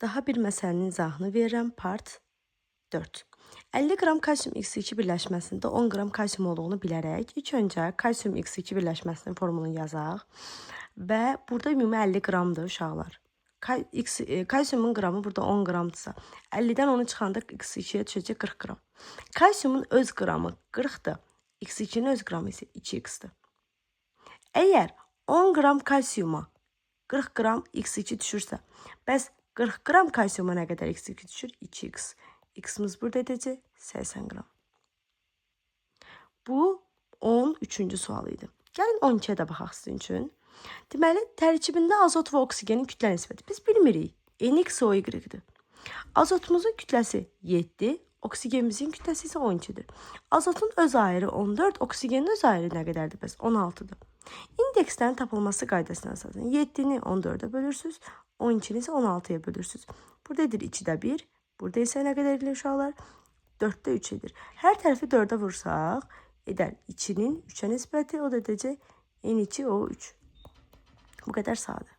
Daha bir məsələnin izahını verirəm. Part 4. 50 qram kalsium X2 birləşməsində 10 qram kalsium olduğunu bilərək, ilk öncə kalsium X2 birləşməsinin formulunu yazaq və burada ümumi 50 qramdır uşaqlar. Kalsiumun qramı burada 10 qramdırsa, 50-dən onu çıxanda X2-yə düşəcək 40 qram. Kalsiumun öz qramı 40-dır, X2-nin öz qramı isə 2X-dir. Əgər 10 qram kalsiuma 40 qram X2 düşürsə, bəs 40 qram kalsiuma nə qədər X2 düşür? 2X. X-imiz burada edəcək 80 qram. Bu 13-cü sual idi. Gəlin 12-yə də baxaq sizin üçün. Deməli, tərkibində azot və oksigenin kütlə nisbəti biz bilmirik. NX o Y-dir. Azotumuzun kütləsi 7, oksigenimizin kütləsi isə 12-dir. Azotun öz ayrı 14, oksigenin öz ayrı nə qədərdir bəs? 16-dır. İndekslərin tapılması qaydasına əsasən 7-ni 14-ə bölürsünüz, 12-ni isə 16-ya bölürsünüz. Burada edir 2-də 1, burada isə nə qədər edilir uşaqlar? 4-də 3 edir. Hər tərəfi 4-ə vursaq, edər 2-nin 3-ə nisbəti, o da edəcək N2O3. Bu qədər sadə.